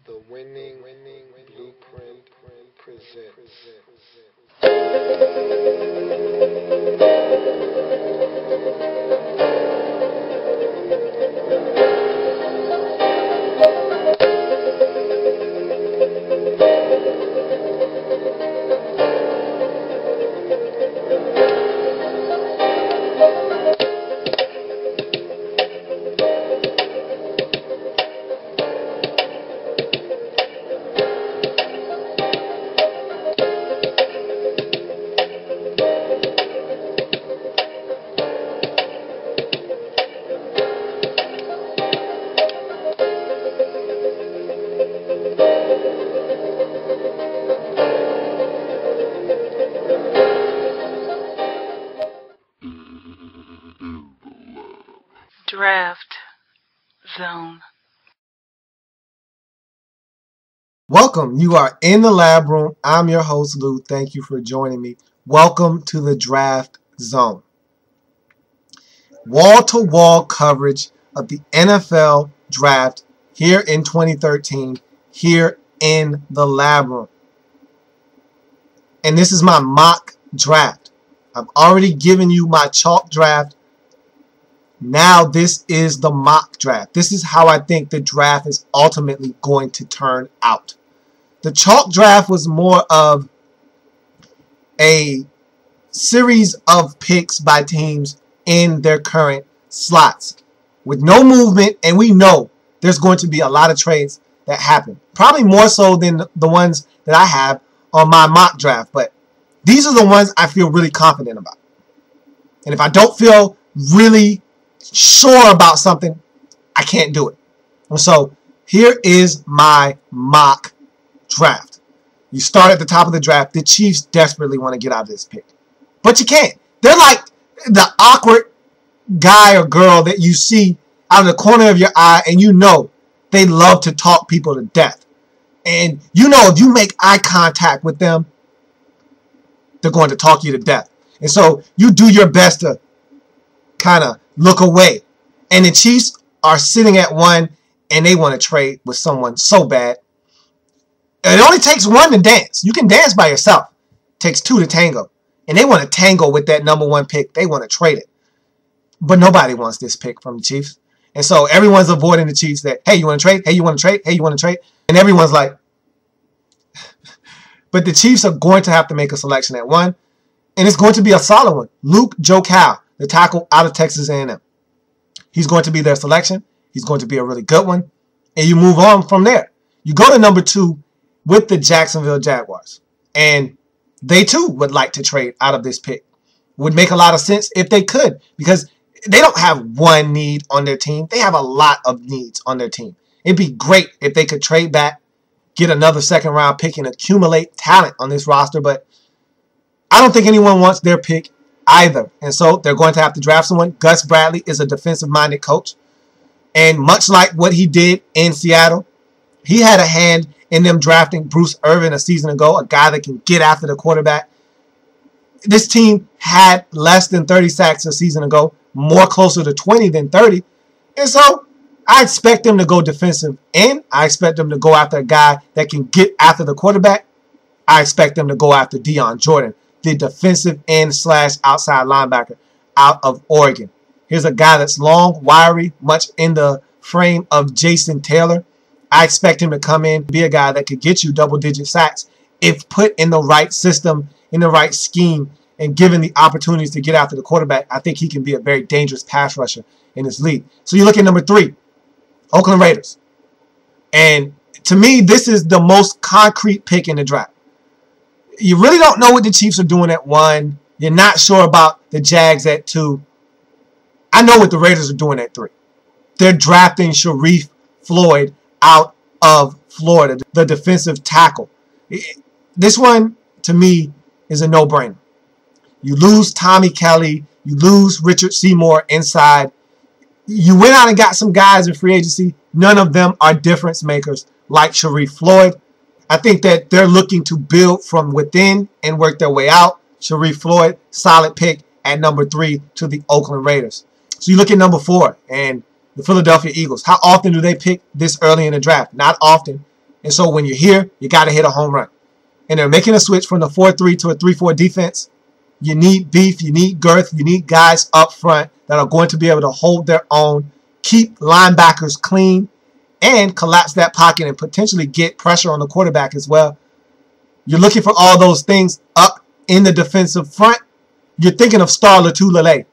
The winning blueprint presents. Draft Zone. Welcome. You are in the lab room. I'm your host, Lou. Thank you for joining me. Welcome to the Draft Zone. Wall-to-wall coverage of the NFL Draft here in 2013, here in the lab room. And this is my mock draft. I've already given you my chalk draft. Now this is the mock draft. This is how I think the draft is ultimately going to turn out. The chalk draft was more of a series of picks by teams in their current slots with no movement, and we know there's going to be a lot of trades that happen. Probably more so than the ones that I have on my mock draft, but these are the ones I feel really confident about. And if I don't feel really sure about something, I can't do it. And so here is my mock draft. You start at the top of the draft. The Chiefs desperately want to get out of this pick, but you can't. They're like the awkward guy or girl that you see out of the corner of your eye, and you know they love to talk people to death. And you know if you make eye contact with them, they're going to talk you to death. And so you do your best to kind of look away. And the Chiefs are sitting at 1, and they want to trade with someone so bad. It only takes 1 to dance. You can dance by yourself. It takes 2 to tango. And they want to tango with that number 1 pick. They want to trade it. But nobody wants this pick from the Chiefs. And so everyone's avoiding the Chiefs that, hey, you want to trade? Hey, you want to trade? Hey, you want to trade? And everyone's like, but the Chiefs are going to have to make a selection at 1. And it's going to be a solid one. Luke Joe, the tackle out of Texas A&M. He's going to be their selection. He's going to be a really good one. And you move on from there. You go to number 2 with the Jacksonville Jaguars. And they too would like to trade out of this pick. Would make a lot of sense if they could, because they don't have one need on their team. They have a lot of needs on their team. It'd be great if they could trade back, get another second round pick, and accumulate talent on this roster. But I don't think anyone wants their pick either. And so they're going to have to draft someone. Gus Bradley is a defensive-minded coach. And much like what he did in Seattle, he had a hand in them drafting Bruce Irvin a season ago, a guy that can get after the quarterback. This team had less than 30 sacks a season ago, more closer to 20 than 30. And so I expect them to go defensive end. I expect them to go after a guy that can get after the quarterback. I expect them to go after Deion Jordan, the defensive end / outside linebacker out of Oregon. Here's a guy that's long, wiry, much in the frame of Jason Taylor. I expect him to come in, be a guy that could get you double-digit sacks if put in the right system, in the right scheme, and given the opportunities to get after the quarterback. I think he can be a very dangerous pass rusher in this league. So you look at number 3, Oakland Raiders. And to me, this is the most concrete pick in the draft. You really don't know what the Chiefs are doing at 1. You're not sure about the Jags at 2. I know what the Raiders are doing at 3. They're drafting Sharif Floyd out of Florida, the defensive tackle. This one, to me, is a no-brainer. You lose Tommy Kelly. You lose Richard Seymour inside. You went out and got some guys in free agency. None of them are difference makers like Sharif Floyd. I think that they're looking to build from within and work their way out. Sharif Floyd, solid pick at number 3 to the Oakland Raiders. So you look at number 4 and the Philadelphia Eagles. How often do they pick this early in the draft? Not often. And so when you're here, you got to hit a home run. And they're making a switch from the 4-3 to a 3-4 defense. You need beef, you need girth, you need guys up front that are going to be able to hold their own, keep linebackers clean, and collapse that pocket and potentially get pressure on the quarterback as well. You're looking for all those things up in the defensive front. You're thinking of Star Lotulelei,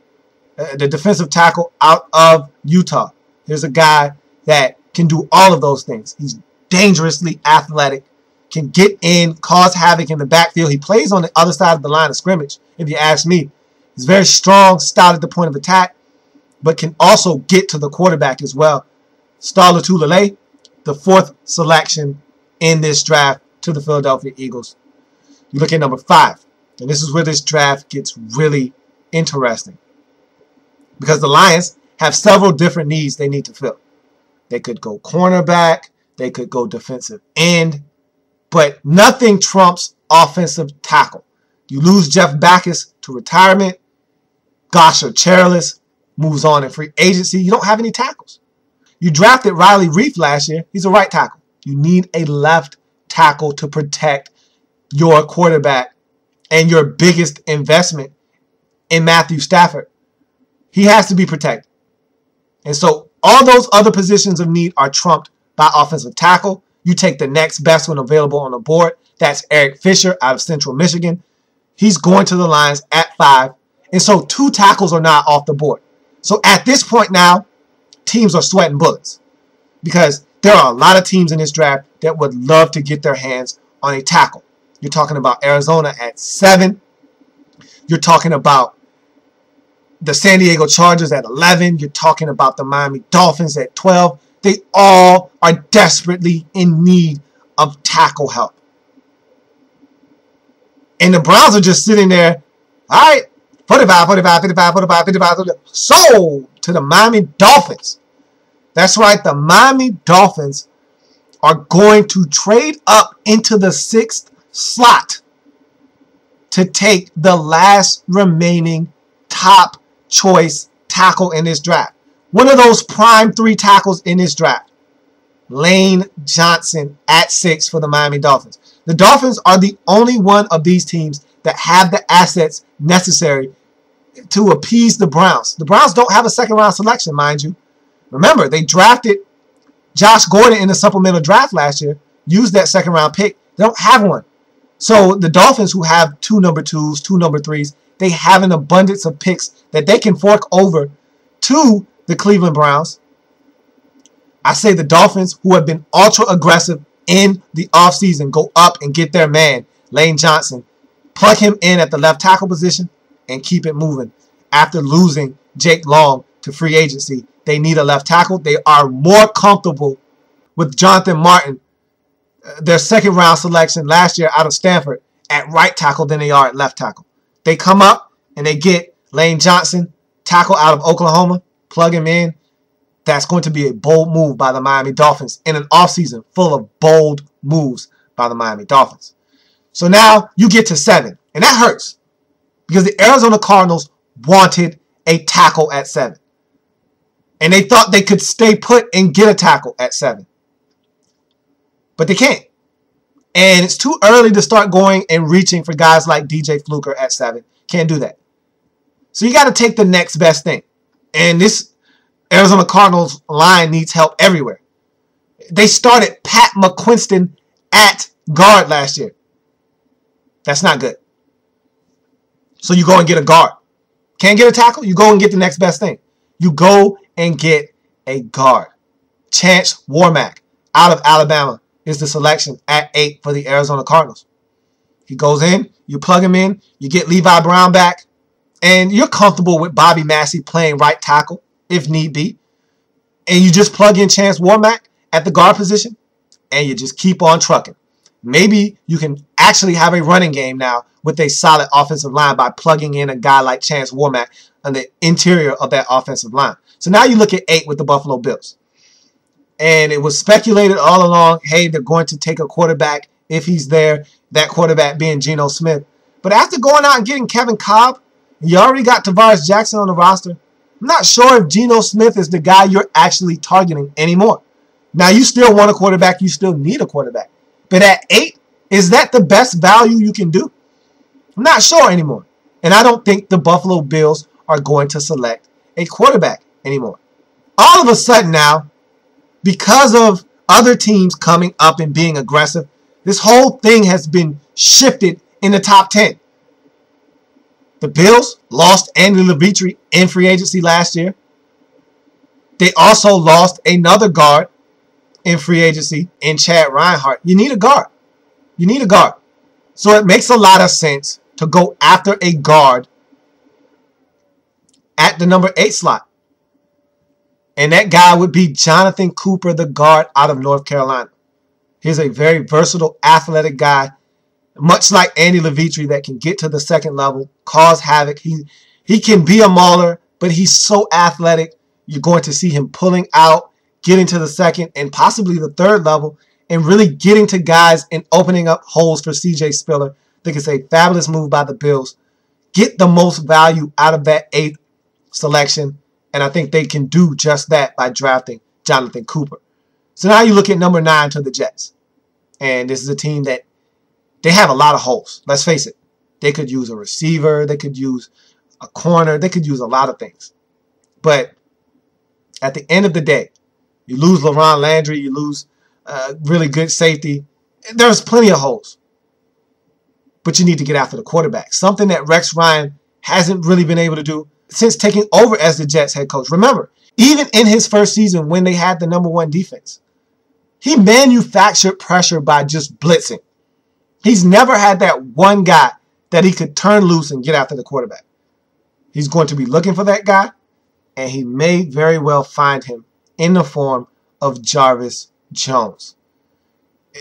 the defensive tackle out of Utah. Here's a guy that can do all of those things. He's dangerously athletic, can get in, cause havoc in the backfield. He plays on the other side of the line of scrimmage, if you ask me. He's very strong, stout at the point of attack, but can also get to the quarterback as well. Star Lotulelei, the 4th selection in this draft to the Philadelphia Eagles. You look at number 5, and this is where this draft gets really interesting, because the Lions have several different needs they need to fill. They could go cornerback, they could go defensive end, but nothing trumps offensive tackle. You lose Jeff Backus to retirement. Gosher Chairless moves on in free agency. You don't have any tackles. You drafted Riley Reef last year. He's a right tackle. You need a left tackle to protect your quarterback and your biggest investment in Matthew Stafford. He has to be protected. And so all those other positions of need are trumped by offensive tackle. You take the next best one available on the board. That's Eric Fisher out of Central Michigan. He's going to the Lions at 5. And so 2 tackles are not off the board. So at this point now, teams are sweating bullets, because there are a lot of teams in this draft that would love to get their hands on a tackle. You're talking about Arizona at 7. You're talking about the San Diego Chargers at 11. You're talking about the Miami Dolphins at 12. They all are desperately in need of tackle help. And the Browns are just sitting there, all right, 45, 45, 55, 45, 55, 55. Sold to the Miami Dolphins. That's right, the Miami Dolphins are going to trade up into the 6th slot to take the last remaining top choice tackle in this draft. One of those prime 3 tackles in this draft. Lane Johnson at 6 for the Miami Dolphins. The Dolphins are the only one of these teams that have the assets necessary to appease the Browns. The Browns don't have a 2nd round selection, mind you. Remember, they drafted Josh Gordon in the supplemental draft last year, used that 2nd round pick. They don't have one. So the Dolphins, who have 2 number 2s, 2 number 3s, they have an abundance of picks that they can fork over to the Cleveland Browns. I say the Dolphins, who have been ultra aggressive in the offseason, go up and get their man, Lane Johnson, plug him in at the left tackle position, and keep it moving. After losing Jake Long to free agency, they need a left tackle. They are more comfortable with Jonathan Martin, their 2nd round selection last year out of Stanford, at right tackle than they are at left tackle. They come up and they get Lane Johnson, tackle out of Oklahoma, plug him in. That's going to be a bold move by the Miami Dolphins in an offseason full of bold moves by the Miami Dolphins. So now you get to 7, and that hurts, because the Arizona Cardinals wanted a tackle at 7. And they thought they could stay put and get a tackle at 7. But they can't. And it's too early to start going and reaching for guys like DJ Fluker at 7. Can't do that. So you got to take the next best thing. And this Arizona Cardinals line needs help everywhere. They started Pat McQuiston at guard last year. That's not good. So you go and get a guard. Can't get a tackle? You go and get the next best thing. You go and get a guard. Chance Warmack out of Alabama is the selection at 8 for the Arizona Cardinals. He goes in, you plug him in, you get Levi Brown back, and you're comfortable with Bobby Massey playing right tackle if need be. And you just plug in Chance Warmack at the guard position, and you just keep on trucking. Maybe you can actually have a running game now with a solid offensive line by plugging in a guy like Chance Warmack on the interior of that offensive line. So now you look at 8 with the Buffalo Bills. And it was speculated all along, hey, they're going to take a quarterback if he's there, that quarterback being Geno Smith. But after going out and getting Kevin Cobb, you already got Tavares Jackson on the roster, I'm not sure if Geno Smith is the guy you're actually targeting anymore. Now, you still want a quarterback. You still need a quarterback. But at 8, is that the best value you can do? I'm not sure anymore. And I don't think the Buffalo Bills are going to select a quarterback anymore. All of a sudden now, because of other teams coming up and being aggressive, this whole thing has been shifted in the top 10. The Bills lost Andy Levitre in free agency last year. They also lost another guard in free agency in Chad Reinhardt. You need a guard. You need a guard. So it makes a lot of sense to go after a guard at the number 8 slot. And that guy would be Jonathan Cooper, the guard out of North Carolina. He's a very versatile, athletic guy, much like Andy Levitre, that can get to the second level, cause havoc. He can be a mauler, but he's so athletic. You're going to see him pulling out, getting to the second and possibly the third level, and really getting to guys and opening up holes for C.J. Spiller. I think it's a fabulous move by the Bills. Get the most value out of that 8th selection, and I think they can do just that by drafting Jonathan Cooper. So now you look at number 9 to the Jets. And this is a team that they have a lot of holes. Let's face it. They could use a receiver. They could use a corner. They could use a lot of things. But at the end of the day, you lose LaRon Landry. You lose really good safety. There's plenty of holes. But you need to get after the quarterback. Something that Rex Ryan hasn't really been able to do since taking over as the Jets head coach. Remember, even in his first season when they had the number 1 defense, he manufactured pressure by just blitzing. He's never had that one guy that he could turn loose and get after the quarterback. He's going to be looking for that guy, and he may very well find him in the form of Jarvis Jones.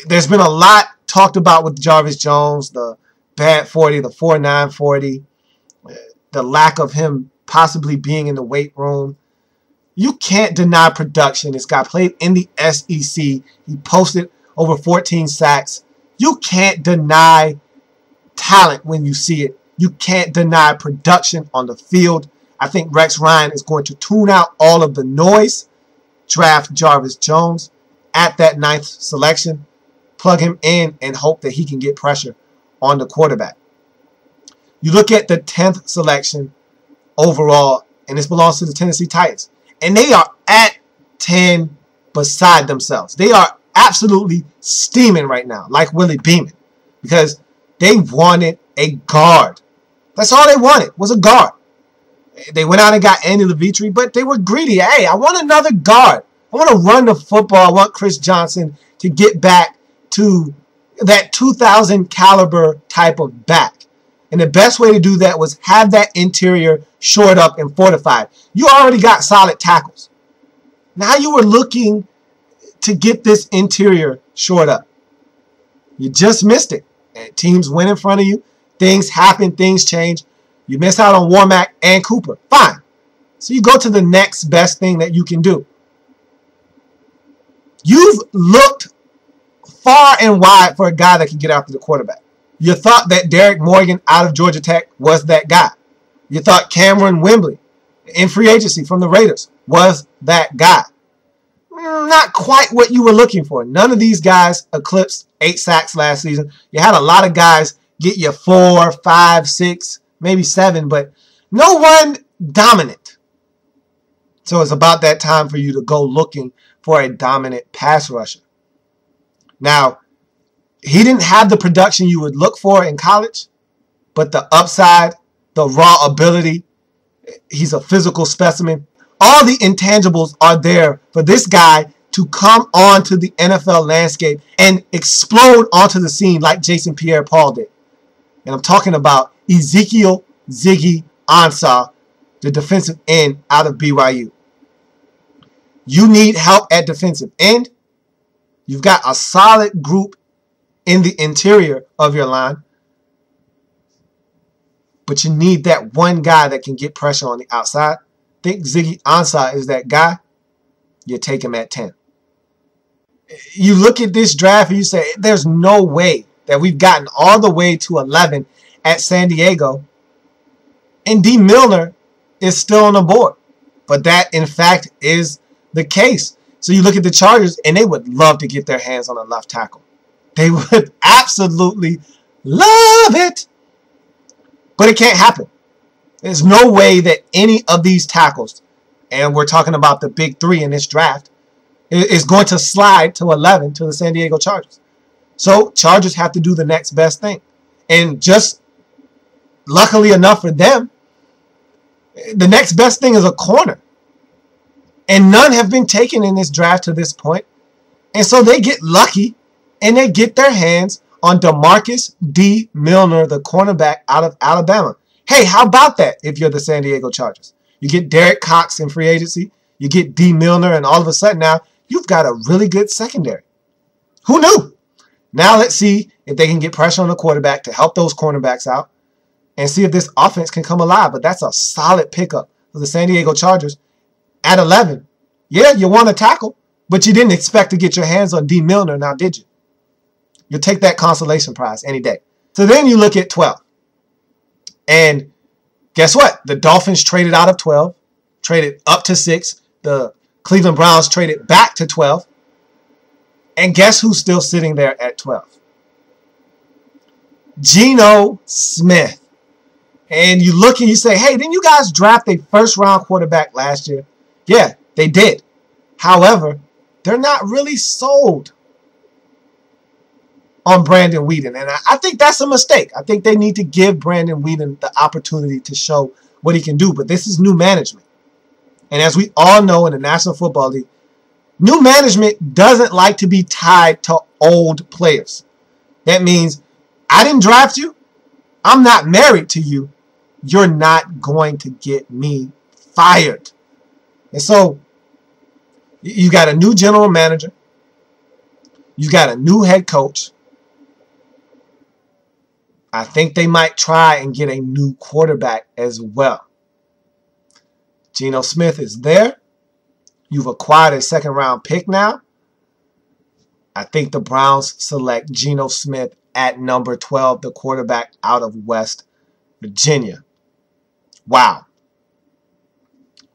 There's been a lot talked about with Jarvis Jones, the bad 40, the 4.9 40, the lack of him possibly being in the weight room. You can't deny production. This guy played in the SEC. He posted over 14 sacks. You can't deny talent when you see it. You can't deny production on the field. I think Rex Ryan is going to tune out all of the noise, draft Jarvis Jones at that 9th selection, plug him in, and hope that he can get pressure on the quarterback. You look at the 10th selection overall, and this belongs to the Tennessee Titans. And they are at 10 beside themselves. They are absolutely steaming right now, like Willie Beeman, because they wanted a guard. That's all they wanted, was a guard. They went out and got Andy Levitre, but they were greedy. Hey, I want another guard. I want to run the football. I want Chris Johnson to get back to that 2000 caliber type of back. And the best way to do that was have that interior shored up and fortified. You already got solid tackles. Now you were looking to get this interior shored up. You just missed it. And teams went in front of you. Things happen. Things change. You miss out on Warmack and Cooper. Fine. So you go to the next best thing that you can do. You've looked far and wide for a guy that can get after the quarterback. You thought that Derek Morgan out of Georgia Tech was that guy. You thought Cameron Wembley in free agency from the Raiders was that guy. Not quite what you were looking for. None of these guys eclipsed 8 sacks last season. You had a lot of guys get you 4, 5, 6, maybe 7, but no one dominant. So it's about that time for you to go looking for a dominant pass rusher. Now, he didn't have the production you would look for in college, but the upside, the raw ability, he's a physical specimen. All the intangibles are there for this guy to come onto the NFL landscape and explode onto the scene like Jason Pierre-Paul did. And I'm talking about Ezekiel Ziggy Ansah, the defensive end out of BYU. You need help at defensive end. You've got a solid group in the interior of your line. But you need that one guy that can get pressure on the outside. Think Ziggy Ansah is that guy. You take him at 10. You look at this draft and you say, there's no way that we've gotten all the way to 11 at San Diego, and D. Milner is still on the board. But that, in fact, is the case. So you look at the Chargers, and they would love to get their hands on a left tackle. They would absolutely love it. But it can't happen. There's no way that any of these tackles, and we're talking about the big three in this draft, is going to slide to 11 to the San Diego Chargers. So Chargers have to do the next best thing. And just luckily enough for them, the next best thing is a corner. And none have been taken in this draft to this point. And so they get lucky and they get their hands on DeMarcus D. Milner, the cornerback out of Alabama. Hey, how about that if you're the San Diego Chargers? You get Derek Cox in free agency. You get D. Milner, and all of a sudden now you've got a really good secondary. Who knew? Now let's see if they can get pressure on the quarterback to help those cornerbacks out and see if this offense can come alive. But that's a solid pickup for the San Diego Chargers at 11. Yeah, you want to tackle, but you didn't expect to get your hands on D. Milner now, did you? You'll take that consolation prize any day. So then you look at 12. And guess what? The Dolphins traded out of 12, traded up to 6. The Cleveland Browns traded back to 12. And guess who's still sitting there at 12? Geno Smith. And you look and you say, hey, didn't you guys draft a first-round quarterback last year? Yeah, they did. However, they're not really sold on Brandon Weeden. And I think that's a mistake. I think they need to give Brandon Weeden the opportunity to show what he can do. But this is new management. And as we all know in the National Football League, new management doesn't like to be tied to old players. That means I didn't draft you. I'm not married to you. You're not going to get me fired. And so you got a new general manager. You got a new head coach. I think they might try and get a new quarterback as well. Geno Smith is there. You've acquired a second-round pick now. I think the Browns select Geno Smith at number 12, the quarterback out of West Virginia. Wow.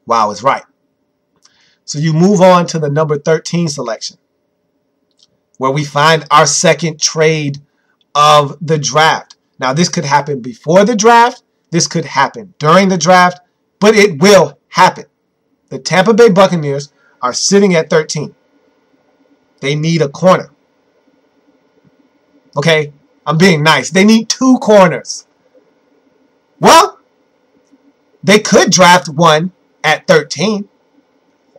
Wow is right. So you move on to the number 13 selection, where we find our second trade of the draft. Now, this could happen before the draft. This could happen during the draft, but it will happen. The Tampa Bay Buccaneers are sitting at 13. They need a corner. Okay, I'm being nice. They need 2 corners. Well, they could draft one at 13,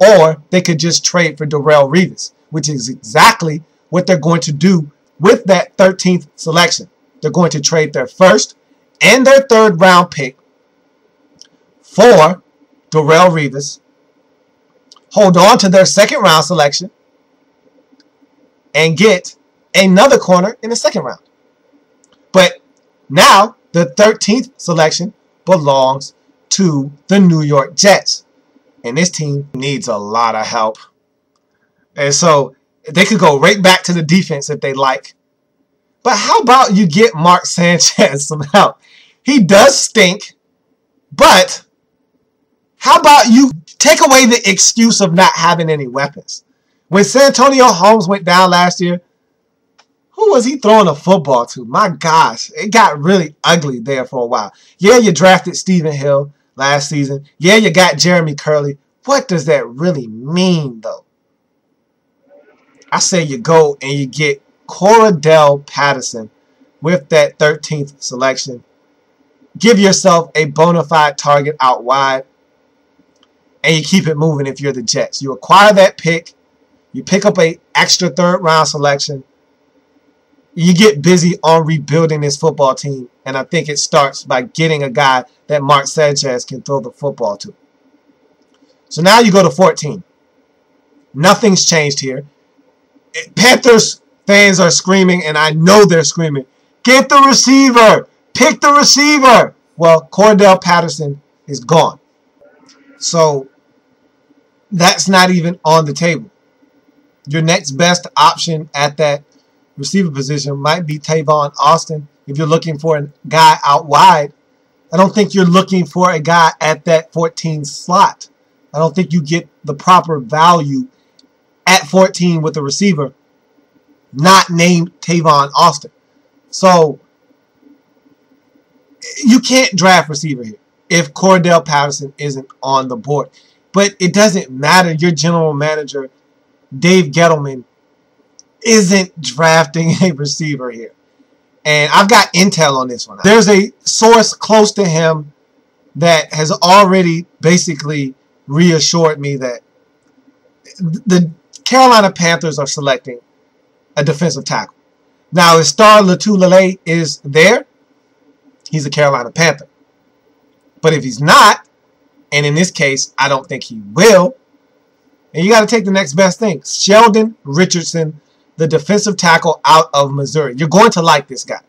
or they could just trade for Darrelle Revis, which is exactly what they're going to do with that 13th selection. They're going to trade their first and their third round pick for Darrelle Revis, hold on to their second round selection, and get another corner in the second round. But now the 13th selection belongs to the New York Jets. And this team needs a lot of help. And so they could go right back to the defense if they like. But how about you get Mark Sanchez some help? He does stink, but how about you take away the excuse of not having any weapons? When Santonio Holmes went down last year, who was he throwing a football to? My gosh, it got really ugly there for a while. Yeah, you drafted Stephen Hill last season. Yeah, you got Jeremy Curley. What does that really mean, though? I say you go and you get Cordarrelle Patterson with that 13th selection. Give yourself a bona fide target out wide, and you keep it moving if you're the Jets. You acquire that pick. You pick up an extra third-round selection. You get busy on rebuilding this football team, and I think it starts by getting a guy that Mark Sanchez can throw the football to. So now you go to 14. Nothing's changed here. Panthers fans are screaming, and I know they're screaming, get the receiver! Pick the receiver! Well, Cordarrelle Patterson is gone. So that's not even on the table. Your next best option at that receiver position might be Tavon Austin if you're looking for a guy out wide. I don't think you're looking for a guy at that 14 slot. I don't think you get the proper value at 14 with a receiver not named Tavon Austin. So you can't draft receiver here if Cordell Patterson isn't on the board. But it doesn't matter. Your general manager, Dave Gettleman, isn't drafting a receiver here. And I've got intel on this one. There's a source close to him that has already basically reassured me that the Carolina Panthers are selecting a defensive tackle. Now, if Star Lotulelei is there, he's a Carolina Panther. But if he's not, and in this case, I don't think he will, and you got to take the next best thing. Sheldon Richardson, the defensive tackle out of Missouri. You're going to like this guy.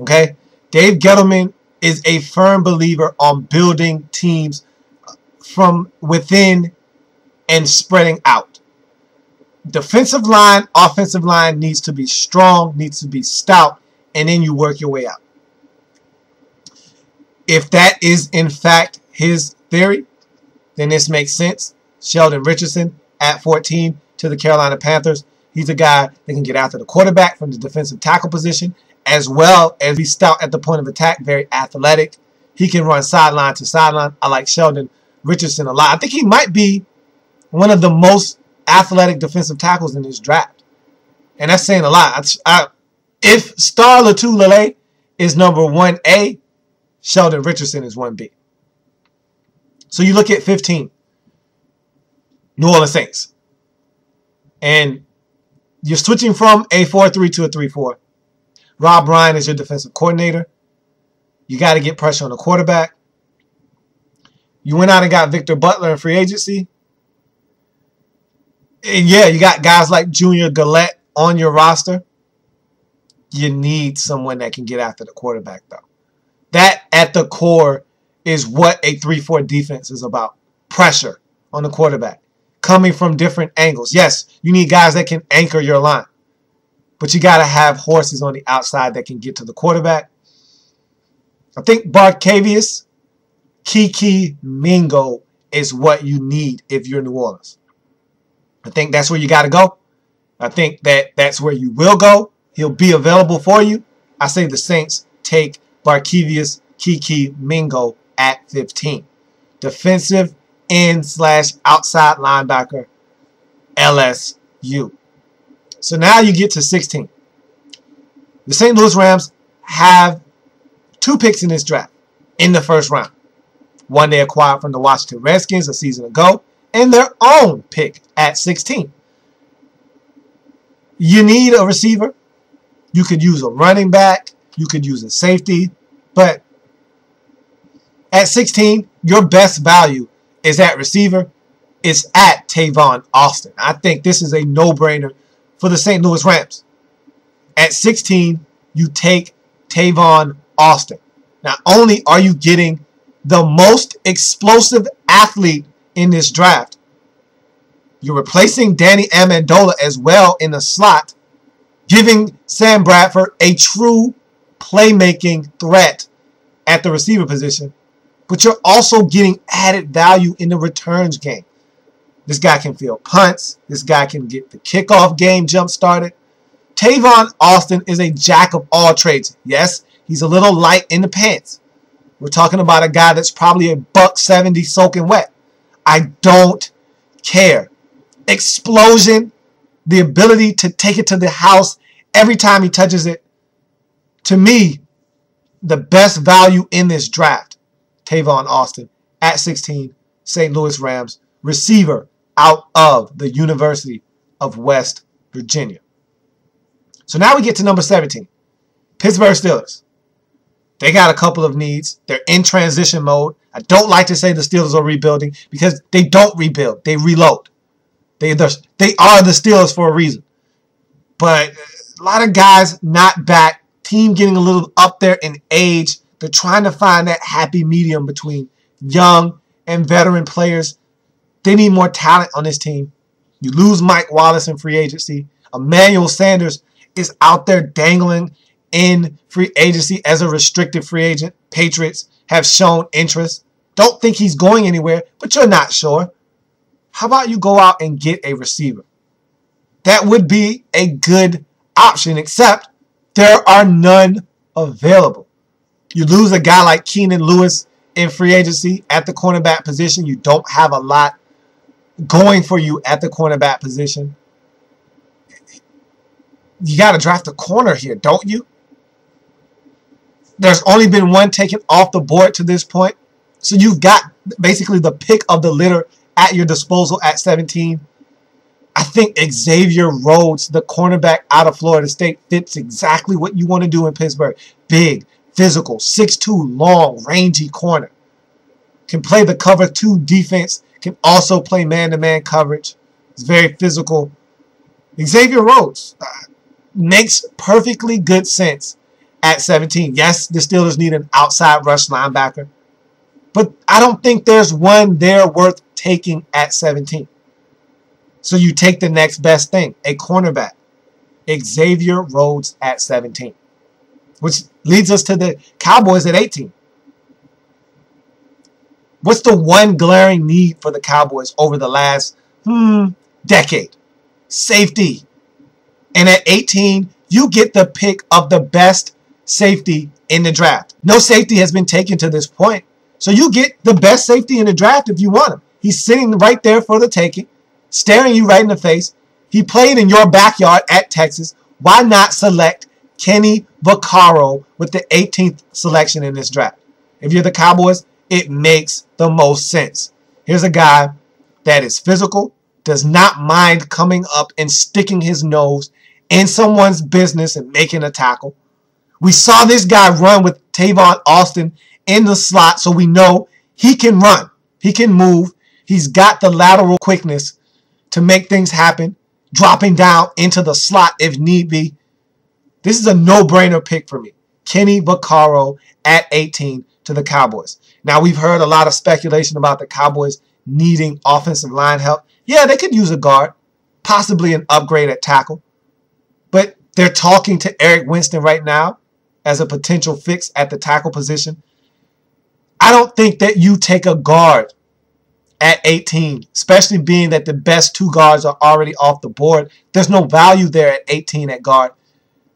Okay? Dave Gettleman is a firm believer on building teams from within and spreading out. Defensive line, offensive line needs to be strong, needs to be stout, and then you work your way out. If that is in fact his theory, then this makes sense. Sheldon Richardson at 14 to the Carolina Panthers. He's a guy that can get after the quarterback from the defensive tackle position, as well as be stout at the point of attack, very athletic. He can run sideline to sideline. I like Sheldon Richardson a lot. I think he might be one of the most athletic defensive tackles in this draft. And that's saying a lot. If Star Lotulelei is number 1A, Sheldon Richardson is 1B. So you look at 15, New Orleans Saints. And you're switching from a 4-3 to a 3-4. Rob Ryan is your defensive coordinator. You got to get pressure on the quarterback. You went out and got Victor Butler in free agency. And yeah, you got guys like Junior Gillette on your roster. You need someone that can get after the quarterback, though. That, at the core, is what a 3-4 defense is about. Pressure on the quarterback. Coming from different angles. Yes, you need guys that can anchor your line. But you got to have horses on the outside that can get to the quarterback. I think Barkevius Kiki Mingo is what you need if you're New Orleans. I think that's where you got to go. I think that's where you will go. He'll be available for you. I say the Saints take Barkevius Kiki Mingo at 15. Defensive end/outside linebacker, LSU. So now you get to 16. The St. Louis Rams have 2 picks in this draft in the first round. One they acquired from the Washington Redskins a season ago, and their own pick at 16. You need a receiver. You could use a running back. You could use a safety. But at 16, your best value is at receiver. It's at Tavon Austin. I think this is a no-brainer for the St. Louis Rams. At 16, you take Tavon Austin. Not only are you getting the most explosive athlete in this draft, you're replacing Danny Amendola as well in the slot, giving Sam Bradford a true playmaking threat at the receiver position. But you're also getting added value in the returns game. This guy can field punts. This guy can get the kickoff game jump started. Tavon Austin is a jack of all trades. Yes, he's a little light in the pants. We're talking about a guy that's probably a $170 soaking wet. I don't care. Explosion, the ability to take it to the house every time he touches it. To me, the best value in this draft, Tavon Austin at 16, St. Louis Rams, receiver out of the University of West Virginia. So now we get to number 17, Pittsburgh Steelers. They got a couple of needs. They're in transition mode. I don't like to say the Steelers are rebuilding because they don't rebuild. They reload. They are the Steelers for a reason. But a lot of guys not back. Team getting a little up there in age. They're trying to find that happy medium between young and veteran players. They need more talent on this team. You lose Mike Wallace in free agency. Emmanuel Sanders is out there dangling in free agency as a restricted free agent. Patriots have shown interest. Don't think he's going anywhere, but you're not sure. How about you go out and get a receiver? that would be a good option, except there are none available. You lose a guy like Keenan Lewis in free agency at the cornerback position. You don't have a lot going for you at the cornerback position. You got to draft a corner here, don't you? There's only been one taken off the board to this point. So you've got basically the pick of the litter at your disposal at 17. I think Xavier Rhodes, the cornerback out of Florida State, fits exactly what you want to do in Pittsburgh. Big, physical, 6'2", long, rangy corner. Can play the cover 2 defense. Can also play man-to-man coverage. It's very physical. Xavier Rhodes makes perfectly good sense at 17. Yes, the Steelers need an outside rush linebacker. But I don't think there's one there worth taking at 17. So you take the next best thing, a cornerback. Xavier Rhodes at 17. Which leads us to the Cowboys at 18. What's the one glaring need for the Cowboys over the last decade? Safety. And at 18, you get the pick of the best safety in the draft. No safety has been taken to this point. So you get the best safety in the draft if you want him. He's sitting right there for the taking, staring you right in the face. He played in your backyard at Texas. Why not select Kenny Vaccaro with the 18th selection in this draft? If you're the Cowboys, it makes the most sense. Here's a guy that is physical, does not mind coming up and sticking his nose in someone's business and making a tackle. We saw this guy run with Tavon Austin in the slot, so we know he can run. He can move. He's got the lateral quickness to make things happen, dropping down into the slot if need be. This is a no-brainer pick for me. Kenny Vaccaro at 18 to the Cowboys. Now, we've heard a lot of speculation about the Cowboys needing offensive line help. Yeah, they could use a guard, possibly an upgrade at tackle. But they're talking to Eric Winston right now as a potential fix at the tackle position. I don't think that you take a guard at 18, especially being that the best 2 guards are already off the board. There's no value there at 18 at guard.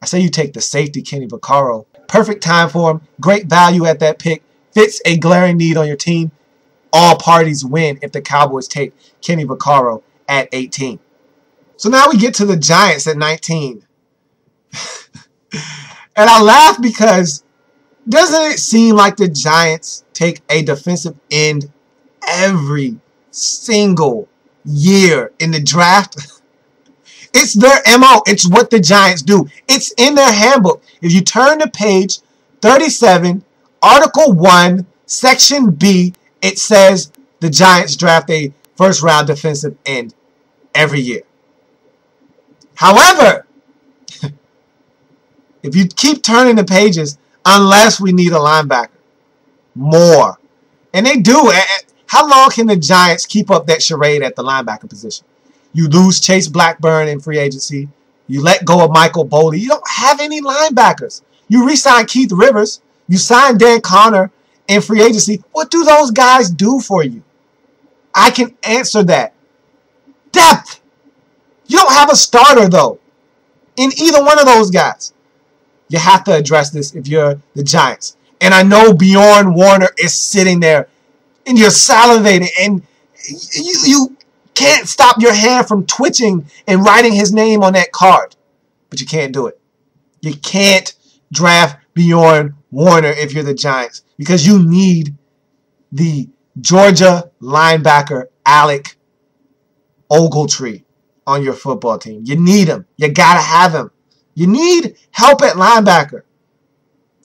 I say you take the safety, Kenny Vaccaro. Perfect time for him. Great value at that pick. Fits a glaring need on your team. All parties win if the Cowboys take Kenny Vaccaro at 18. So now we get to the Giants at 19. And I laugh because doesn't it seem like the Giants take a defensive end every single year in the draft? It's their MO. It's what the Giants do. It's in their handbook. If you turn to page 37, Article 1, Section B, it says the Giants draft a first-round defensive end every year. However, if you keep turning the pages, unless we need a linebacker, more. And they do. How long can the Giants keep up that charade at the linebacker position? You lose Chase Blackburn in free agency. You let go of Michael Boley. You don't have any linebackers. You re-sign Keith Rivers. You sign Dan Connor in free agency. What do those guys do for you? I can answer that. Depth. You don't have a starter, though, in either one of those guys. You have to address this if you're the Giants. And I know Bjorn Warner is sitting there and you're salivating and you can't stop your hand from twitching and writing his name on that card. But you can't do it. You can't draft Bjorn Warner if you're the Giants because you need the Georgia linebacker Alec Ogletree on your football team. You need him. You got to have him. You need help at linebacker.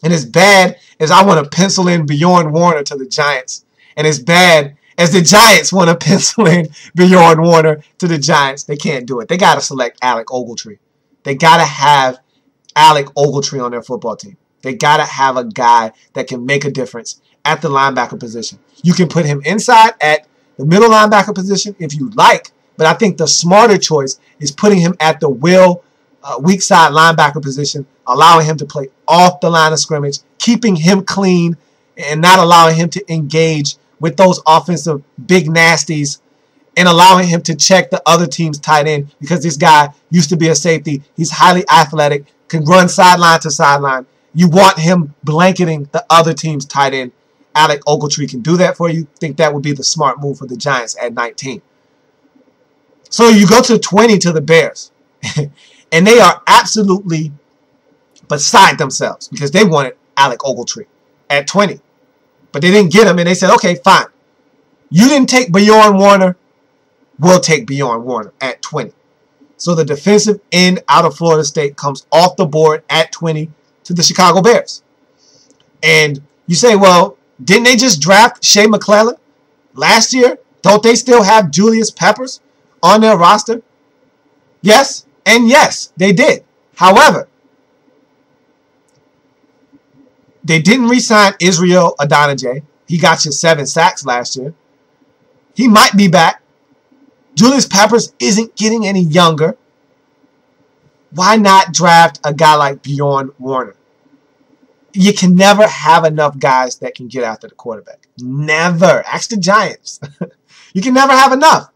And as bad as I want to pencil in Bjorn Warner to the Giants, and as bad as the Giants want to pencil in Bjorn Warner to the Giants, they can't do it. They got to select Alec Ogletree. They got to have Alec Ogletree on their football team. They got to have a guy that can make a difference at the linebacker position. You can put him inside at the middle linebacker position if you like, but I think the smarter choice is putting him at the weak side linebacker position, allowing him to play off the line of scrimmage, keeping him clean, and not allowing him to engage with those offensive big nasties and allowing him to check the other team's tight end because this guy used to be a safety. He's highly athletic, can run sideline to sideline. You want him blanketing the other team's tight end. Alec Ogletree can do that for you. Think that would be the smart move for the Giants at 19. So you go to 20 to the Bears. And they are absolutely beside themselves because they wanted Alec Ogletree at 20. But they didn't get him, and they said, okay, fine. You didn't take Bjorn Warner. We'll take Bjorn Warner at 20. So the defensive end out of Florida State comes off the board at 20 to the Chicago Bears. And you say, well, didn't they just draft Shea McClellan last year? Don't they still have Julius Peppers on their roster? Yes, and yes, they did. However, they didn't re-sign Israel Adonijah. He got you 7 sacks last year. He might be back. Julius Peppers isn't getting any younger. Why not draft a guy like Bjorn Warner? You can never have enough guys that can get after the quarterback. Never. Ask the Giants. You can never have enough.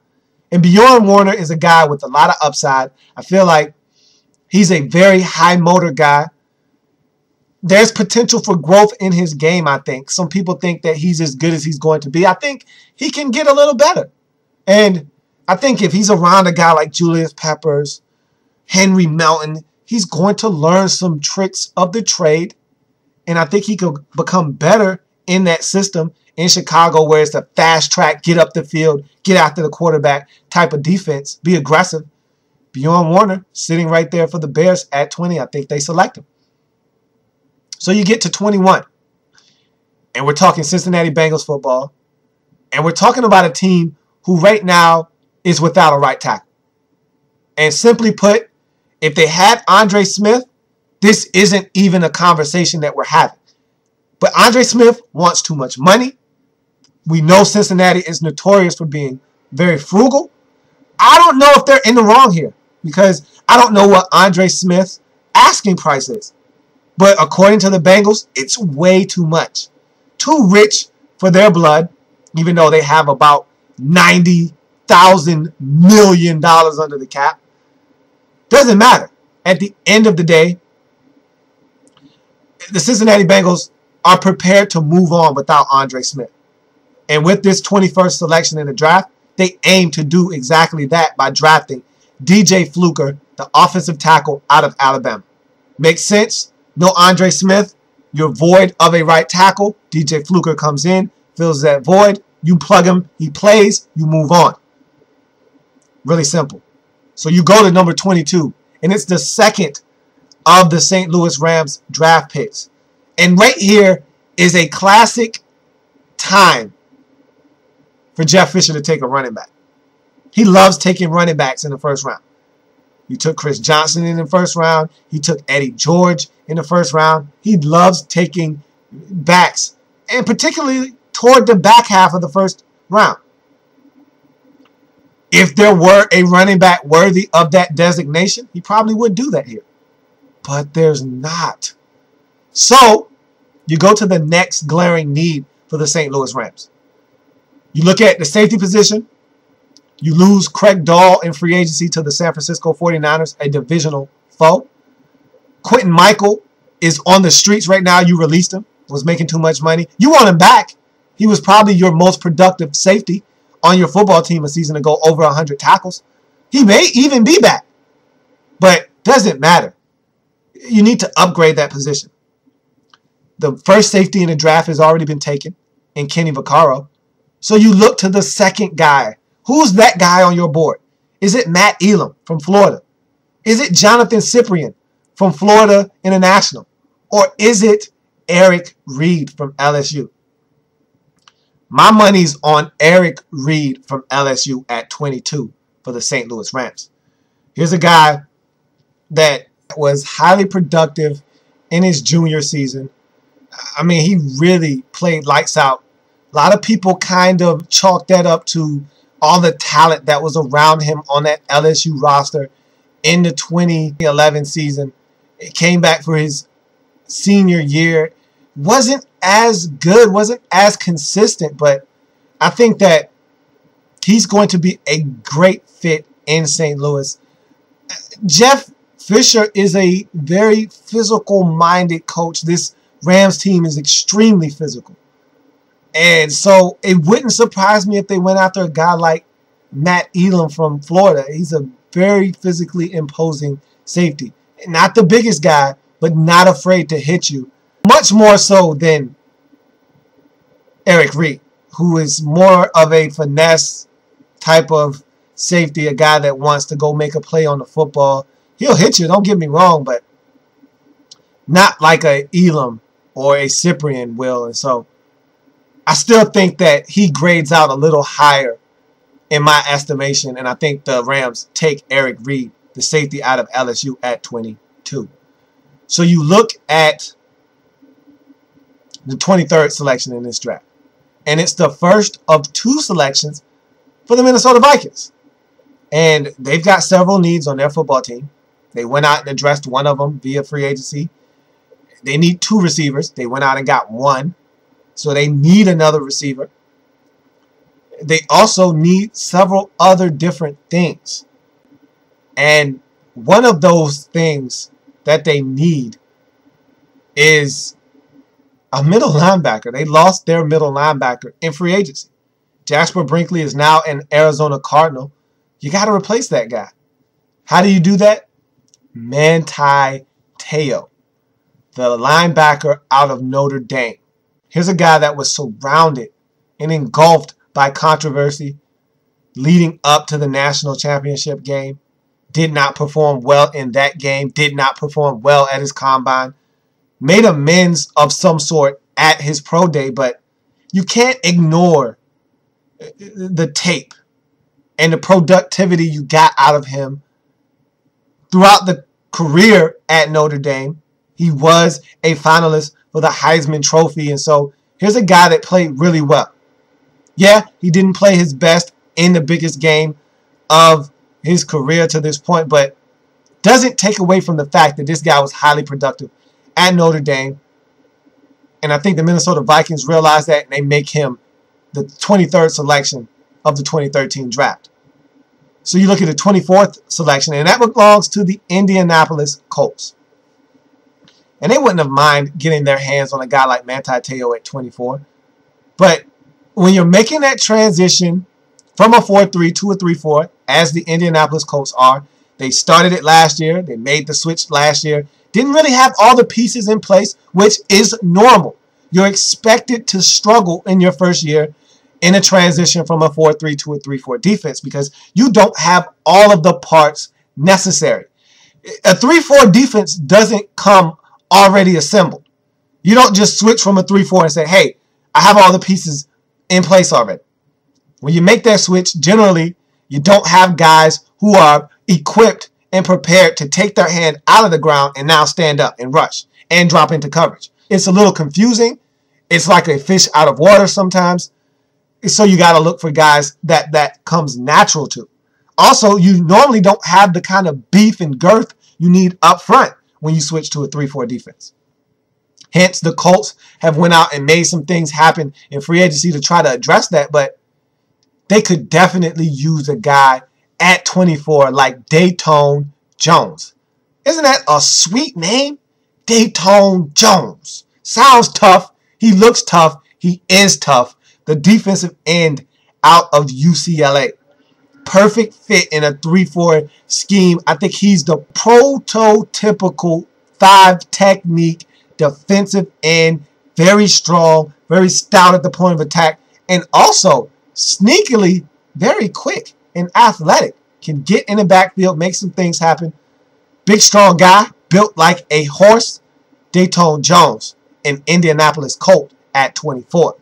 And Bjorn Warner is a guy with a lot of upside. I feel like he's a very high motor guy. There's potential for growth in his game, I think. Some people think that he's as good as he's going to be. I think he can get a little better. And I think if he's around a guy like Julius Peppers, Henry Melton, he's going to learn some tricks of the trade. And I think he could become better in that system in Chicago where it's a fast track, get up the field, get after the quarterback type of defense, be aggressive. Bjorn Warner sitting right there for the Bears at 20. I think they select him. So you get to 21. And we're talking Cincinnati Bengals football. And we're talking about a team who right now is without a right tackle. And simply put, if they had Andre Smith, this isn't even a conversation that we're having. But Andre Smith wants too much money. We know Cincinnati is notorious for being very frugal. I don't know if they're in the wrong here because I don't know what Andre Smith's asking price is. But according to the Bengals, it's way too much. Too rich for their blood, even though they have about $90,000 million under the cap. Doesn't matter. At the end of the day, the Cincinnati Bengals are prepared to move on without Andre Smith. And with this 21st selection in the draft, they aim to do exactly that by drafting DJ Fluker, the offensive tackle out of Alabama. Makes sense? No Andre Smith, you're void of a right tackle. DJ Fluker comes in, fills that void. You plug him, he plays, you move on. Really simple. So you go to number 22, and it's the second of the St. Louis Rams draft picks. And right here is a classic time for Jeff Fisher to take a running back. He loves taking running backs in the first round. He took Chris Johnson in the first round. He took Eddie George in the first round. He loves taking backs, and particularly toward the back half of the first round. If there were a running back worthy of that designation, he probably would do that here. But there's not. So you go to the next glaring need for the St. Louis Rams. You look at the safety position. You lose Craig Dahl in free agency to the San Francisco 49ers, a divisional foe. Quentin Michael is on the streets right now. You released him. Was making too much money. You want him back. He was probably your most productive safety on your football team a season ago, over 100 tackles. He may even be back. But doesn't matter. You need to upgrade that position. The first safety in the draft has already been taken in Kenny Vaccaro. So you look to the second guy. Who's that guy on your board? Is it Matt Elam from Florida? Is it Jonathan Cyprien from Florida International? Or is it Eric Reed from LSU? My money's on Eric Reed from LSU at 22 for the St. Louis Rams. Here's a guy that was highly productive in his junior season. I mean, he really played lights out. A lot of people kind of chalked that up to all the talent that was around him on that LSU roster in the 2011 season. It came back for his senior year. Wasn't as good, wasn't as consistent, but I think that He's going to be a great fit in St. Louis. Jeff Fisher is a very physical-minded coach. This Rams team is extremely physical. And so it wouldn't surprise me if they went after a guy like Matt Elam from Florida. He's a very physically imposing safety. Not the biggest guy, but not afraid to hit you. Much more so than Eric Reed, who is more of a finesse type of safety, a guy that wants to go make a play on the football. He'll hit you, don't get me wrong, but not like a Elam or a Cyprian will. And so I still think that he grades out a little higher in my estimation, and I think the Rams take Eric Reed, the safety out of LSU, at 22. So you look at the 23rd selection in this draft, and it's the first of 2 selections for the Minnesota Vikings. And they've got several needs on their football team. They went out and addressed one of them via free agency. They need 2 receivers. They went out and got 1. So they need another receiver. They also need several other different things. And one of those things that they need is a middle linebacker. They lost their middle linebacker in free agency. Jasper Brinkley is now an Arizona Cardinal. You got to replace that guy. How do you do that? Manti Te'o, the linebacker out of Notre Dame. Here's a guy that was surrounded and engulfed by controversy leading up to the national championship game. Did not perform well in that game. Did not perform well at his combine. Made amends of some sort at his pro day, but you can't ignore the tape and the productivity you got out of him throughout the career at Notre Dame. He was a finalist for the Heisman Trophy, and so here's a guy that played really well. Yeah, he didn't play his best in the biggest game of his career to this point, but doesn't take away from the fact that this guy was highly productive at Notre Dame. And I think the Minnesota Vikings realize that, and they make him the 23rd selection of the 2013 draft. So you look at the 24th selection, and that belongs to the Indianapolis Colts. And they wouldn't have mind getting their hands on a guy like Manti Te'o at 24. But when you're making that transition from a 4-3 to a 3-4, as the Indianapolis Colts are, they started it last year. They made the switch last year. Didn't really have all the pieces in place, which is normal. You're expected to struggle in your first year in a transition from a 4-3 to a 3-4 defense because you don't have all of the parts necessary. A 3-4 defense doesn't come already assembled. You don't just switch from a 3-4 and say, hey, I have all the pieces in place already. When you make that switch, generally, you don't have guys who are equipped and prepared to take their hand out of the ground and now stand up and rush and drop into coverage. It's a little confusing. It's like a fish out of water sometimes. So you got to look for guys that comes natural to. Also, you normally don't have the kind of beef and girth you need up front when you switch to a 3-4 defense. Hence, the Colts have went out and made some things happen in free agency to try to address that, but they could definitely use a guy at 24 like Dayton Jones. Isn't that a sweet name? Dayton Jones. Sounds tough. He looks tough. He is tough. The defensive end out of UCLA. Perfect fit in a 3-4 scheme. I think he's the prototypical 5-technique defensive end. Very strong, very stout at the point of attack, and also sneakily very quick and athletic. Can get in the backfield, make some things happen. Big, strong guy, built like a horse. Dayton Jones, an Indianapolis Colt at 24.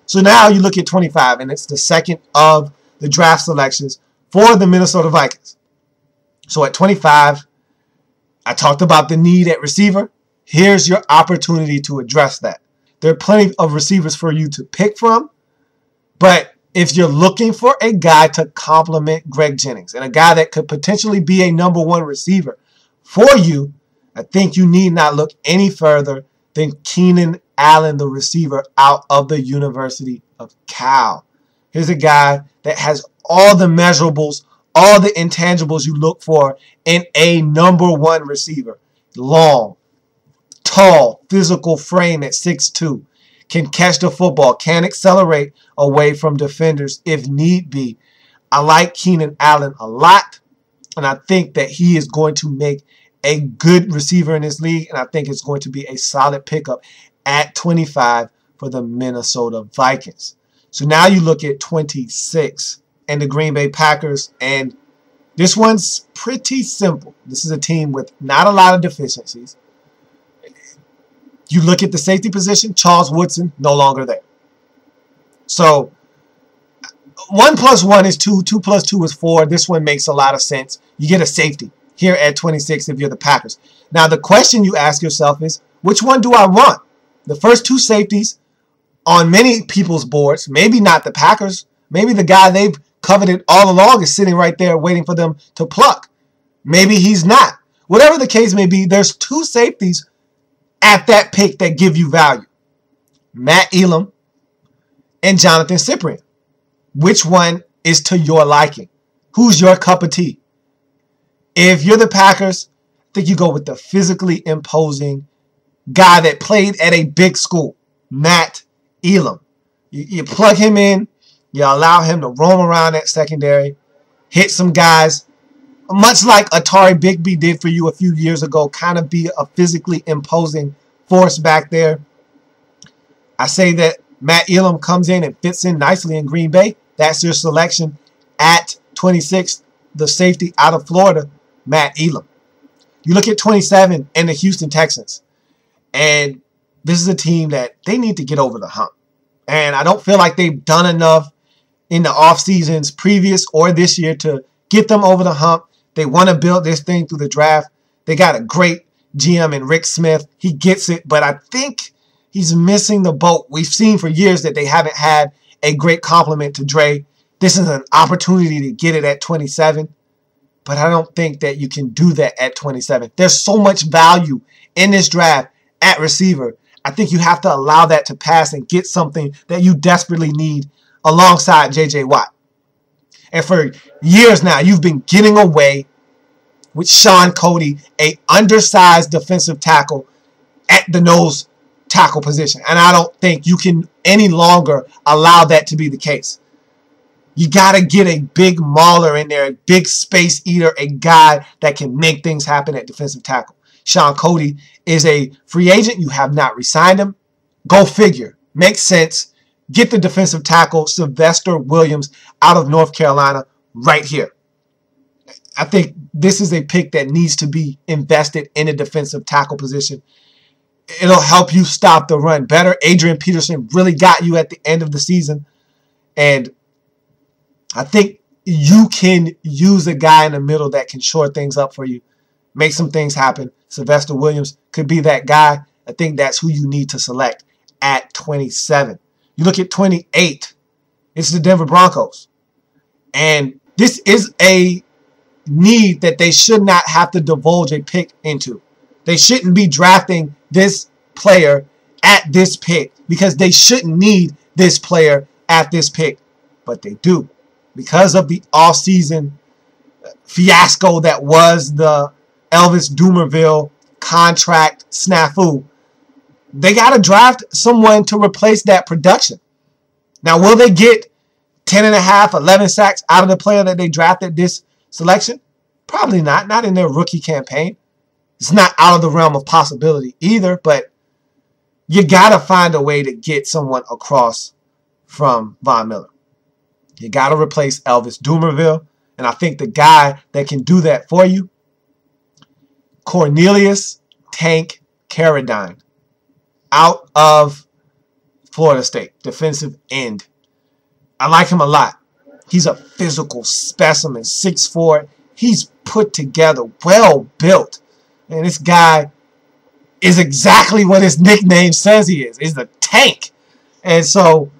So now you look at 25, and it's the second of the draft selections for the Minnesota Vikings. So at 25, I talked about the need at receiver. Here's your opportunity to address that. There are plenty of receivers for you to pick from, but if you're looking for a guy to complement Greg Jennings and a guy that could potentially be a #1 receiver for you, I think you need not look any further than Keenan Allen, the receiver out of the University of Cal. Here's a guy that has all the measurables, all the intangibles you look for in a number one receiver. Long, tall, physical frame at 6'2". Can catch the football, can accelerate away from defenders if need be. I like Keenan Allen a lot, and I think that he is going to make a good receiver in this league, and I think it's going to be a solid pickup at 25 for the Minnesota Vikings. So now you look at 26 and the Green Bay Packers, and this one's pretty simple. This is a team with not a lot of deficiencies. You look at the safety position, Charles Woodson, no longer there. So 1 + 1 is 2, 2 + 2 is 4. This one makes a lot of sense. You get a safety here at 26 if you're the Packers. Now the question you ask yourself is, which one do I want? The first two safeties on many people's boards, maybe not the Packers, maybe the guy they've coveted all along is sitting right there waiting for them to pluck. Maybe he's not. Whatever the case may be, there's two safeties at that pick that give you value. Matt Elam and Jonathan Cyprien. Which one is to your liking? Who's your cup of tea? If you're the Packers, I think you go with the physically imposing guy that played at a big school, Matt Elam. You plug him in, you allow him to roam around that secondary, hit some guys, much like Atari Bigby did for you a few years ago, kind of be a physically imposing force back there. I say that Matt Elam comes in and fits in nicely in Green Bay. That's your selection at 26, the safety out of Florida, Matt Elam. You look at 27 and the Houston Texans, and this is a team that they need to get over the hump. And I don't feel like they've done enough in the off seasons previous or this year to get them over the hump. They want to build this thing through the draft. They got a great GM in Rick Smith. He gets it, but I think he's missing the boat. We've seen for years that they haven't had a great compliment to Dre. This is an opportunity to get it at 27, but I don't think that you can do that at 27. There's so much value in this draft at receiver. I think you have to allow that to pass and get something that you desperately need alongside J.J. Watt. And for years now, you've been getting away with Sean Cody, a undersized defensive tackle at the nose tackle position. And I don't think you can any longer allow that to be the case. You got to get a big mauler in there, a big space eater, a guy that can make things happen at defensive tackle. Sean Cody is a free agent. You have not re-signed him. Go figure. Makes sense. Get the defensive tackle, Sylvester Williams, out of North Carolina right here. I think this is a pick that needs to be invested in a defensive tackle position. It'll help you stop the run better. Adrian Peterson really got you at the end of the season. And I think you can use a guy in the middle that can shore things up for you, make some things happen. Sylvester Williams could be that guy. I think that's who you need to select at 27. You look at 28. It's the Denver Broncos. And this is a need that they should not have to divulge a pick into. They shouldn't be drafting this player at this pick because they shouldn't need this player at this pick. But they do. Because of the offseason fiasco that was the Elvis Dumervil contract snafu, they got to draft someone to replace that production. Now, will they get 10.5, 11 sacks out of the player that they drafted this selection? Probably not. Not in their rookie campaign. It's not out of the realm of possibility either, but you got to find a way to get someone across from Von Miller. You got to replace Elvis Dumervil, and I think the guy that can do that for you, Cornelius Tank Carradine, out of Florida State, defensive end. I like him a lot. He's a physical specimen, 6'4". He's put together, well built. And this guy is exactly what his nickname says he is. He's a tank. And so,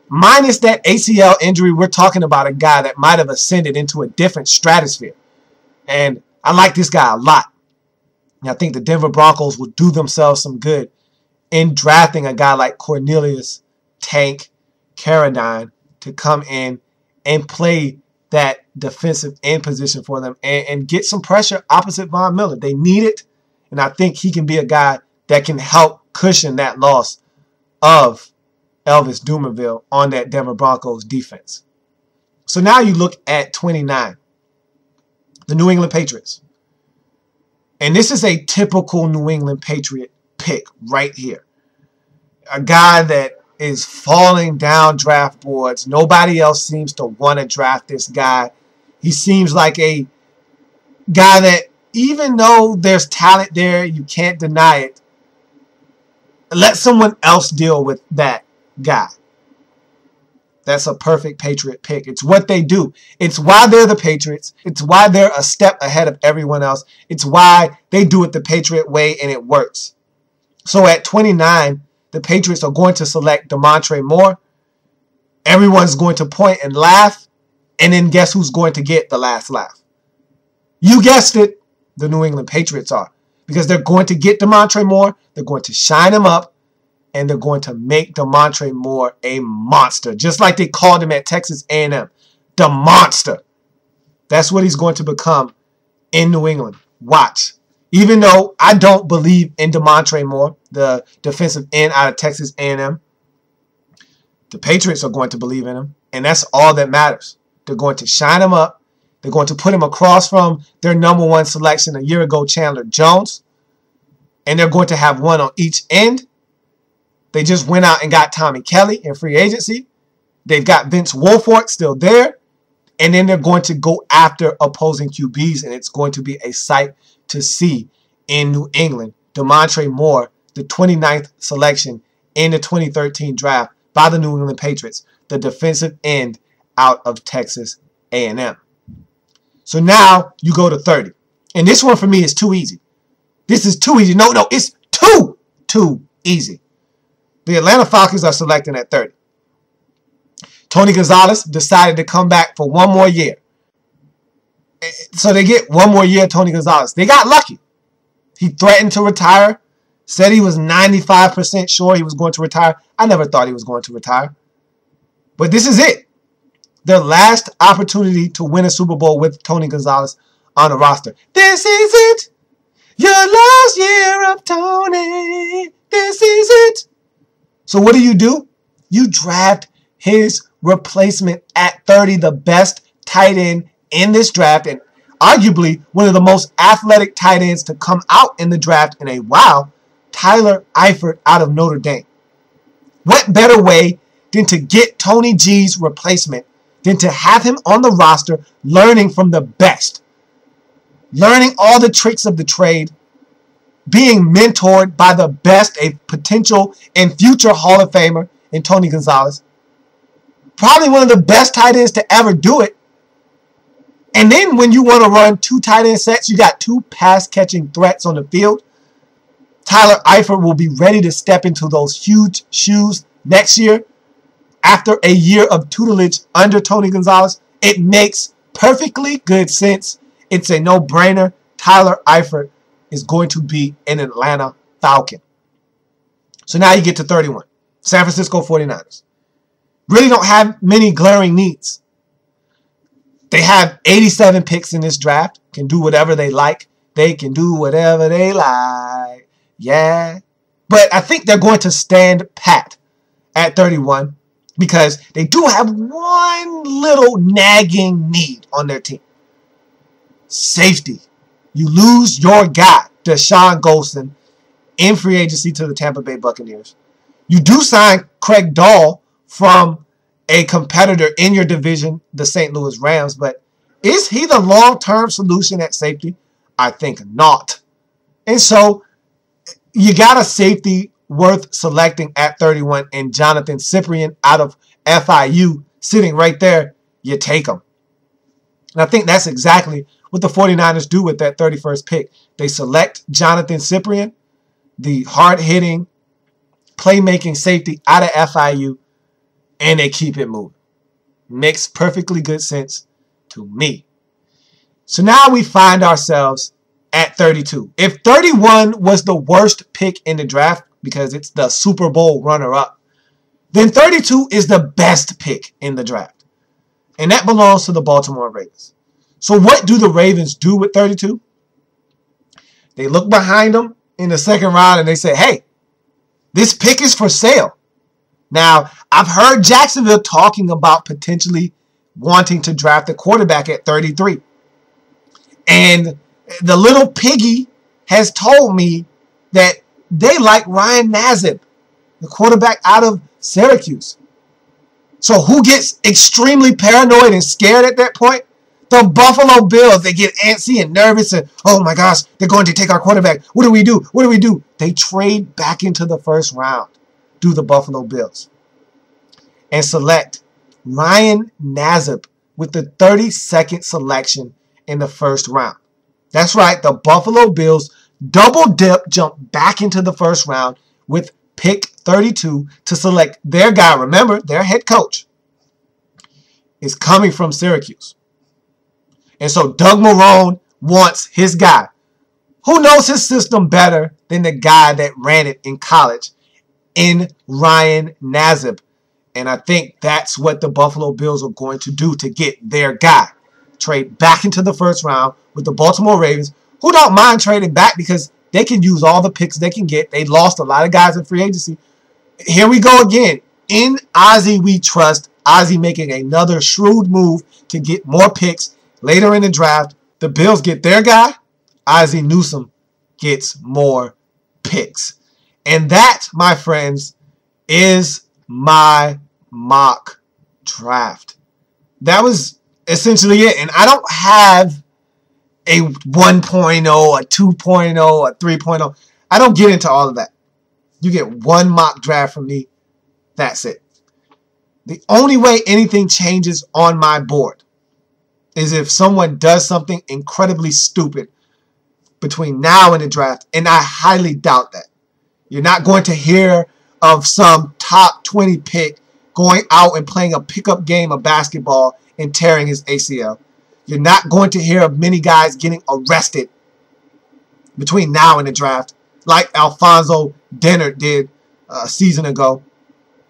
minus that ACL injury, we're talking about a guy that might have ascended into a different stratosphere. And I like this guy a lot. And I think the Denver Broncos will do themselves some good in drafting a guy like Cornelius Tank Carradine to come in and play that defensive end position for them and get some pressure opposite Von Miller. They need it, and I think he can be a guy that can help cushion that loss of Elvis Dumervil on that Denver Broncos defense. So now you look at 29, the New England Patriots. And this is a typical New England Patriot pick right here. A guy that is falling down draft boards. Nobody else seems to want to draft this guy. He seems like a guy that, even though there's talent there, you can't deny it. Let someone else deal with that guy. That's a perfect Patriot pick. It's what they do. It's why they're the Patriots. It's why they're a step ahead of everyone else. It's why they do it the Patriot way, and it works. So at 29, the Patriots are going to select Damontre Moore. Everyone's going to point and laugh. And then guess who's going to get the last laugh? You guessed it. The New England Patriots are. Because they're going to get Damontre Moore. They're going to shine him up. And they're going to make Damontre Moore a monster. Just like they called him at Texas A&M. The monster. That's what he's going to become in New England. Watch. Even though I don't believe in Damontre Moore, the defensive end out of Texas A&M, the Patriots are going to believe in him. And that's all that matters. They're going to shine him up. They're going to put him across from their number one selection a year ago, Chandler Jones. And they're going to have one on each end. They just went out and got Tommy Kelly in free agency. They've got Vince Wilfork still there. And then they're going to go after opposing QBs, and it's going to be a sight to see in New England. Damontre Moore, the 29th selection in the 2013 draft by the New England Patriots, the defensive end out of Texas A&M. So now you go to 30. And this one for me is too easy. This is too easy. No, it's too easy. The Atlanta Falcons are selecting at 30. Tony Gonzalez decided to come back for one more year. So they get one more year, Tony Gonzalez. They got lucky. He threatened to retire. Said he was 95% sure he was going to retire. I never thought he was going to retire. But this is it. Their last opportunity to win a Super Bowl with Tony Gonzalez on the roster. This is it. Your last year of Tony. This is it. So what do? You draft his replacement at 30, the best tight end in this draft, and arguably one of the most athletic tight ends to come out in the draft in a while, Tyler Eifert out of Notre Dame. What better way than to get Tony G's replacement than to have him on the roster learning from the best, learning all the tricks of the trade, being mentored by the best, a potential and future Hall of Famer in Tony Gonzalez. Probably one of the best tight ends to ever do it. And then when you want to run two tight end sets, you got two pass-catching threats on the field. Tyler Eifert will be ready to step into those huge shoes next year. After a year of tutelage under Tony Gonzalez, it makes perfectly good sense. It's a no-brainer. Tyler Eifert is going to be an Atlanta Falcon. So now you get to 31. San Francisco 49ers. Really don't have many glaring needs. They have 87 picks in this draft. Can do whatever they like. They can do whatever they like. Yeah. But I think they're going to stand pat at 31 because they do have one little nagging need on their team. Safety. You lose your guy, Deshaun Golston, in free agency to the Tampa Bay Buccaneers. You do sign Craig Dahl from a competitor in your division, the St. Louis Rams, but is he the long-term solution at safety? I think not. And so you got a safety worth selecting at 31 and Jonathan Cyprien out of FIU sitting right there. You take him. And I think that's exactly what the 49ers do with that 31st pick. They select Jonathan Cyprien, the hard-hitting, playmaking safety out of FIU, and they keep it moving. Makes perfectly good sense to me. So now we find ourselves at 32. If 31 was the worst pick in the draft, because it's the Super Bowl runner-up, then 32 is the best pick in the draft. And that belongs to the Baltimore Ravens. So what do the Ravens do with 32? They look behind them in the second round and they say, hey, this pick is for sale. Now, I've heard Jacksonville talking about potentially wanting to draft a quarterback at 33. And the little piggy has told me that they like Ryan Nassib, the quarterback out of Syracuse. So who gets extremely paranoid and scared at that point? The Buffalo Bills. They get antsy and nervous and, oh my gosh, they're going to take our quarterback. What do we do? What do we do? They trade back into the first round, do the Buffalo Bills, and select Ryan Nassib with the 32nd selection in the first round. That's right, the Buffalo Bills double dip, jump back into the first round with pick 32 to select their guy. Remember, their head coach is coming from Syracuse. And so Doug Marrone wants his guy, who knows his system better than the guy that ran it in college, in Ryan Nassib. And I think that's what the Buffalo Bills are going to do to get their guy. Trade back into the first round with the Baltimore Ravens, who don't mind trading back because they can use all the picks they can get. They lost a lot of guys in free agency. Here we go again. In Ozzie we trust. Ozzie making another shrewd move to get more picks later in the draft. The Bills get their guy. Ozzie Newsome gets more picks. And that, my friends, is my mock draft. That was essentially it. And I don't have a 1.0, a 2.0, a 3.0. I don't get into all of that. You get one mock draft from me. That's it. The only way anything changes on my board is if someone does something incredibly stupid between now and the draft, and I highly doubt that. You're not going to hear of some top 20 pick going out and playing a pickup game of basketball and tearing his ACL. You're not going to hear of many guys getting arrested between now and the draft, like Alfonso Dennard did a season ago.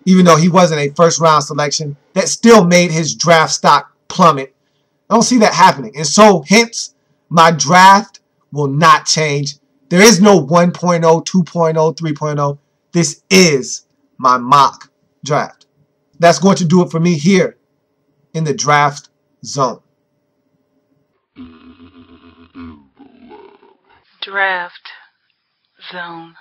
Even though he wasn't a first-round selection, that still made his draft stock plummet. I don't see that happening. And so, hence, my draft will not change. There is no 1.0, 2.0, 3.0. This is my mock draft. That's going to do it for me here in the draft zone. Draft zone.